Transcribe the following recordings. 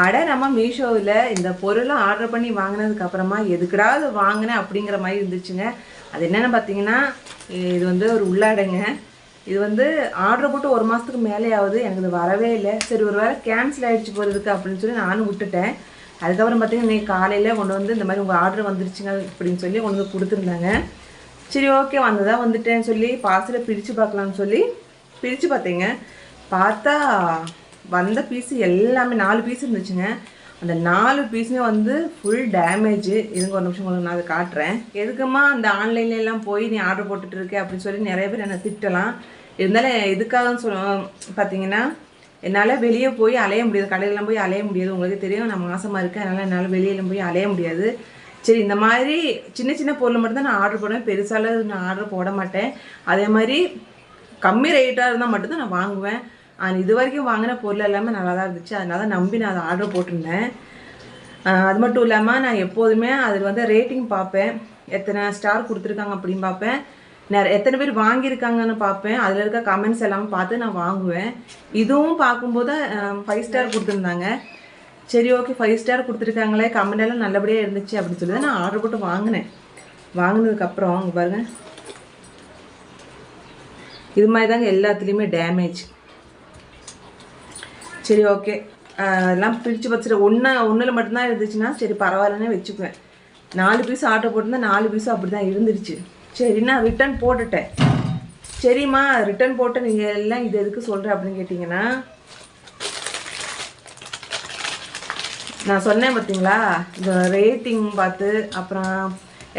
அட நம்ம மீஷோவில் இந்த பொருளை ஆர்டர் பண்ணி வாங்கினதுக்கு அப்புறமா எதுக்கடாவது வாங்கினேன் அப்படிங்கிற மாதிரி இருந்துச்சுங்க. அது என்னென்னு பார்த்தீங்கன்னா, இது வந்து ஒரு உள்ளாடைங்க. இது வந்து ஆர்டர் போட்டு 1 மாதத்துக்கு மேலே ஆகுது, எனக்கு இது வரவே இல்லை. சரி ஒரு வேளை கேன்சல் ஆகிடுச்சு போகிறதுக்கு அப்படின்னு சொல்லி நானும் விட்டுட்டேன். அதுக்கப்புறம் பார்த்தீங்கன்னா இன்றைக்கி காலையில் கொண்டு வந்து இந்த மாதிரி உங்கள் ஆர்டர் வந்துருச்சுங்க அப்படின்னு சொல்லி கொண்டு வந்து கொடுத்துருந்தாங்க. சரி ஓகே வந்ததாக வந்துட்டேன்னு சொல்லி பார்சலை பிரித்து பார்க்கலான்னு சொல்லி பிரித்து பார்த்தேங்க. பார்த்தா வந்த பீஸு எல்லாமே 4 பீஸ் இருந்துச்சுங்க. அந்த 4 பீஸுமே வந்து ஃபுல் டேமேஜு. இதுங்க ஒரு நிமிஷம் உங்களுக்கு நான் அதை காட்டுறேன். எதுக்குமா அந்த ஆன்லைன்லாம் போய் நீ ஆர்டர் போட்டுட்டு இருக்க அப்படின்னு சொல்லி நிறைய பேர் என்னை திட்டலாம். இருந்தாலும் எதுக்காகன்னு பார்த்தீங்கன்னா, என்னால் வெளியே போய் அலைய முடியாது, கடையிலலாம் போய் அலைய முடியாது. உங்களுக்கு தெரியும் நான் மாசமாக இருக்கேன், அதனால் என்னால் வெளியில போய் அலைய முடியாது. சரி இந்த மாதிரி சின்ன சின்ன பொருள் மட்டும்தான் நான் ஆர்டர் பண்ணுவேன், பெருசால நான் ஆர்டர் போட மாட்டேன். அதே மாதிரி கம்மி ரேட்டாக இருந்தால் மட்டும்தான் நான் வாங்குவேன். இது வரைக்கும் வாங்கின பொருள் எல்லாமே நல்லா தான் இருந்துச்சு, அதனால நம்பி நான் அதை ஆர்டர் போட்டிருந்தேன். அது மட்டும் இல்லாமல் நான் எப்போதுமே அதில் வந்து ரேட்டிங் பார்ப்பேன், எத்தனை ஸ்டார் கொடுத்துருக்காங்க அப்படின்னு பார்ப்பேன், எத்தனை பேர் வாங்கியிருக்காங்கன்னு பார்ப்பேன், அதில் இருக்க கமெண்ட்ஸ் எல்லாமே பார்த்து நான் வாங்குவேன். இதுவும் பார்க்கும்போது 5 ஸ்டார் கொடுத்துருந்தாங்க. சரி ஓகே 5 ஸ்டார் கொடுத்துருக்காங்களே, கமெண்ட் எல்லாம் நல்லபடியாக இருந்துச்சு அப்படின்னு சொல்லி தான் நான் ஆர்டர் போட்டு வாங்கினேன். வாங்கினதுக்கப்புறம் இங்கே பாருங்கள், இது மாதிரி தாங்க எல்லாத்துலேயுமே டேமேஜ். சரி ஓகே எல்லாம் பிரித்து வச்சுட்டு ஒன்றில் மட்டும்தான் இருந்துச்சுன்னா சரி பரவாயில்லன்னே வச்சுக்குவேன். 4 பீஸ் ஆர்டர் போட்டிருந்தா 4 பீஸும் அப்படி தான் இருந்துருச்சு. சரி நான் ரிட்டன் போட்டுட்டேன். சரிம்மா ரிட்டன் போட்டு நீங்கள் எல்லாம் இது எதுக்கு சொல்கிறேன் அப்படின்னு கேட்டிங்கன்னா, நான் சொன்னேன் பார்த்தீங்களா, இந்த ரேட்டிங் பார்த்து அப்புறம்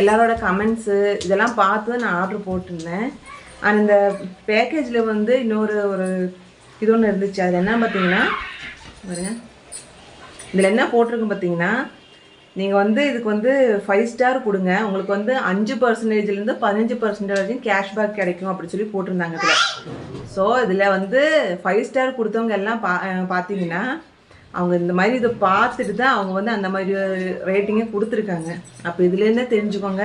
எல்லாரோட கமெண்ட்ஸு இதெல்லாம் பார்த்து நான் ஆர்டர் போட்டிருந்தேன். ஆனால் இந்த பேக்கேஜில் வந்து இன்னொரு இது ஒன்று இருந்துச்சு. அது என்ன பார்த்தீங்கன்னா பாருங்க, இதில் என்ன போட்டிருக்கு பார்த்தீங்கன்னா, நீங்கள் வந்து இதுக்கு வந்து 5 ஸ்டார் கொடுங்க, உங்களுக்கு வந்து 5%லேருந்து 15% வரைக்கும் கேஷ்பேக் கிடைக்கும் அப்படி சொல்லி போட்டிருந்தாங்க இதில். ஸோ இதில் வந்து 5 ஸ்டார் கொடுத்தவங்க எல்லாம் பார்த்தீங்கன்னா அவங்க இந்த மாதிரி இதை பார்த்துட்டு தான் அவங்க வந்து அந்த மாதிரி ரேட்டிங்கே கொடுத்துருக்காங்க. அப்போ இதுலேருந்தே தெரிஞ்சுக்கோங்க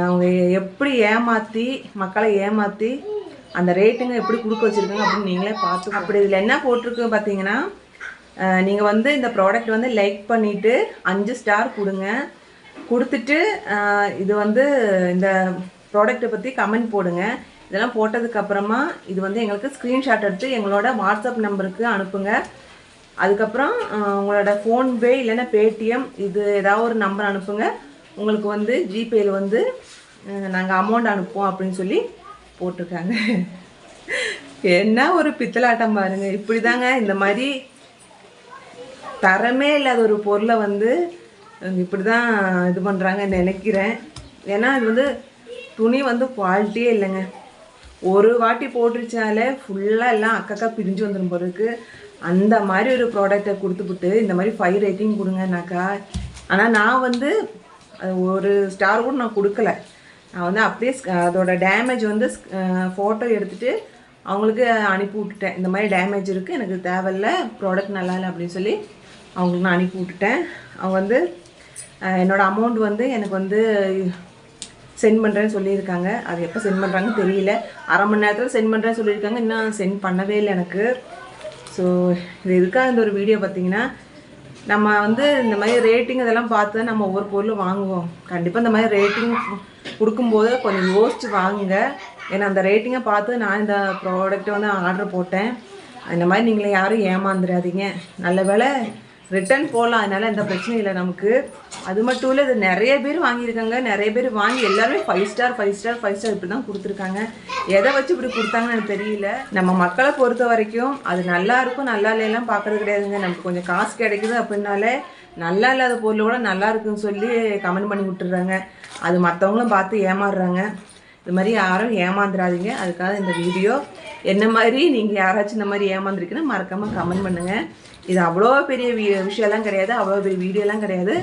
அவங்க எப்படி ஏமாற்றி மக்களை ஏமாற்றி அந்த ரேட்டுங்க எப்படி கொடுக்க வச்சுருக்காங்க அப்படின்னு நீங்களே பார்த்து. அப்படி இதில் என்ன போட்டிருக்கு பார்த்தீங்கன்னா, நீங்கள் வந்து இந்த ப்ராடக்ட் வந்து லைக் பண்ணிவிட்டு 5 ஸ்டார் கொடுங்க, கொடுத்துட்டு இது வந்து இந்த ப்ராடக்ட்டை பற்றி கமெண்ட் போடுங்க. இதெல்லாம் போட்டதுக்கப்புறமா இது வந்து எங்களுக்கு ஸ்க்ரீன்ஷாட் எடுத்து எங்களோட வாட்ஸ்அப் நம்பருக்கு அனுப்புங்க. அதுக்கப்புறம் உங்களோட ஃபோன்பே இல்லைன்னா பேடிஎம் இது ஏதாவது ஒரு நம்பர் அனுப்புங்க, உங்களுக்கு வந்து ஜிபேயில் வந்து நாங்கள் அமௌண்ட் அனுப்புவோம் அப்படின்னு சொல்லி போட்டிருக்காங்க. என்ன ஒரு பித்தலாட்டம் பாருங்க. இப்படி தாங்க இந்த மாதிரி தரமே இல்லாத ஒரு பொருளை வந்து இப்படி தான் இது பண்ணுறாங்கன்னு நினைக்கிறேன். ஏன்னா இது வந்து துணி வந்து குவாலிட்டியே இல்லைங்க. ஒரு வாட்டி போட்டுருச்சாலே ஃபுல்லாக எல்லாம் அக்கக்கா பிரிஞ்சு வந்துடும் போகிறதுக்கு. அந்த மாதிரி ஒரு ப்ராடக்டை கொடுத்துப்புட்டு இந்த மாதிரி 5 ரேட்டிங் கொடுங்கனாக்கா. ஆனால் நான் வந்து ஒரு ஸ்டார் கூட நான் கொடுக்கல. நான் வந்து அப்படியே அதோட டேமேஜ் வந்து ஃபோட்டோ எடுத்துகிட்டு அவங்களுக்கு அனுப்பி விட்டுட்டேன். இந்த மாதிரி டேமேஜ் இருக்குது, எனக்கு தேவையில்லை, ப்ராடக்ட் நல்லா இல்லை அப்படின்னு சொல்லி அவங்களுக்கு நான் அனுப்பி விட்டுட்டேன். அவங்க வந்து என்னோடய அமௌண்ட் வந்து எனக்கு வந்து சென்ட் பண்ணுறேன்னு சொல்லியிருக்காங்க. அது எப்போ சென்ட் பண்ணுறாங்கன்னு தெரியல. அரை மணி நேரத்தில் சென்ட் பண்ணுறேன்னு சொல்லியிருக்காங்க, இன்னும் சென்ட் பண்ணவே இல்லை எனக்கு. ஸோ இது எதுக்காக இந்த ஒரு வீடியோ பார்த்தீங்கன்னா, நம்ம வந்து இந்த மாதிரி ரேட்டிங் இதெல்லாம் பார்த்து தான் நம்ம ஒவ்வொரு பொருளும் வாங்குவோம். கண்டிப்பாக இந்த மாதிரி ரேட்டிங் கொடுக்கும்போது கொஞ்சம் யோசித்து வாங்குங்க. ஏன்னா அந்த ரேட்டிங்கை பார்த்து நான் இந்த ப்ராடக்ட்டை வந்து ஆர்டர் போட்டேன். இந்த மாதிரி நீங்களே யாரும் ஏமாந்துடாதீங்க. நல்ல வேலை ரிட்டன் போடலாம், அதனால் எந்த பிரச்சனையும் இல்லை நமக்கு. அது மட்டும் இல்லை, இது நிறைய பேர் வாங்கியிருக்காங்க. நிறைய பேர் வாங்கி எல்லாருமே 5 ஸ்டார் இப்படி தான் கொடுத்துருக்காங்க. எதை வச்சு இப்படி கொடுத்தாங்கன்னு எனக்கு தெரியல. நம்ம மக்களை பொறுத்த வரைக்கும் அது நல்லா இருக்கும் நல்லா இல்லையெல்லாம் பார்க்குறது கிடையாதுங்க. நமக்கு கொஞ்சம் காசு கிடைக்குது அப்படின்னாலே நல்லா இல்லாத பொருள் கூட நல்லா இருக்குன்னு சொல்லி கமெண்ட் பண்ணி விட்டுறாங்க. அது மற்றவங்களும் பார்த்து ஏமாறுறாங்க. இது மாதிரி யாரும் ஏமாந்துடாதீங்க. அதுக்காக இந்த வீடியோ. என்ன மாதிரி நீங்கள் யாராச்சும் இந்த மாதிரி ஏமாந்துருக்குன்னா மறக்காமல் கமெண்ட் பண்ணுங்கள். இது அவ்வளோ பெரிய விஷயம்லாம் கிடையாது, அவ்வளோ பெரிய வீடியோலாம் கிடையாது.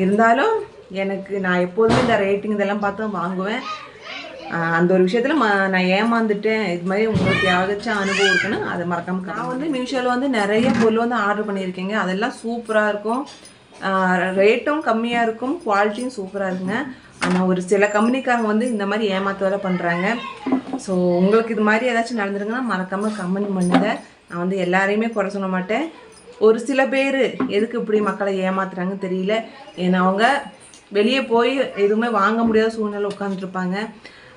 இருந்தாலும் எனக்கு நான் எப்போதுமே இந்த ரேட்டிங் இதெல்லாம் பார்த்து வாங்குவேன். அந்த ஒரு விஷயத்தில் நான் ஏமாந்துட்டேன். இது மாதிரி உங்களுக்கு யாராச்சும் அனுபவம் இருக்குன்னா அதை மறக்காமல். நான் வந்து மீஷோவில் வந்து நிறைய பொருள் வந்து ஆர்டர் பண்ணியிருக்கேங்க. அதெல்லாம் சூப்பராக இருக்கும், ரேட்டும் கம்மியாக இருக்கும், குவாலிட்டியும் சூப்பராக இருக்குங்க. ஆனால் ஒரு சில கம்பெனிக்காரங்க வந்து இந்த மாதிரி ஏமாற்ற வேலை பண்ணுறாங்க. ஸோ உங்களுக்கு இது மாதிரி ஏதாச்சும் நடந்துருங்கன்னா மறக்காமல் கமெண்ட் பண்ணுங்கள். நான் வந்து எல்லாரையுமே குறை சொல்ல மாட்டேன். ஒரு சில பேர் எதுக்கு இப்படி மக்களை ஏமாத்துறாங்கன்னு தெரியல. ஏன்னா அவங்க வெளியே போய் எதுவுமே வாங்க முடியாத சூழ்நிலை உட்காந்துருப்பாங்க.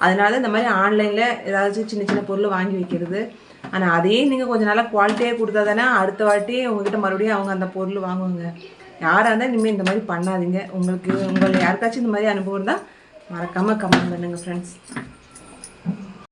அதனால இந்த மாதிரி ஆன்லைனில் ஏதாச்சும் சின்ன சின்ன பொருள் வாங்கி வைக்கிறது. ஆனால் அதையே நீங்கள் கொஞ்சம் நல்லா குவாலிட்டியாக கொடுத்தா தானே அடுத்த வாட்டி உங்ககிட்ட மறுபடியும் அவங்க அந்த பொருள் வாங்குவாங்க. யாராக இருந்தால் இனிமேல் இந்த மாதிரி பண்ணாதீங்க. உங்கள் யாருக்காச்சும் இந்த மாதிரி அனுபவம் இருந்தால் மறக்காமல் கமெண்ட் பண்ணுங்கள் ஃப்ரெண்ட்ஸ்.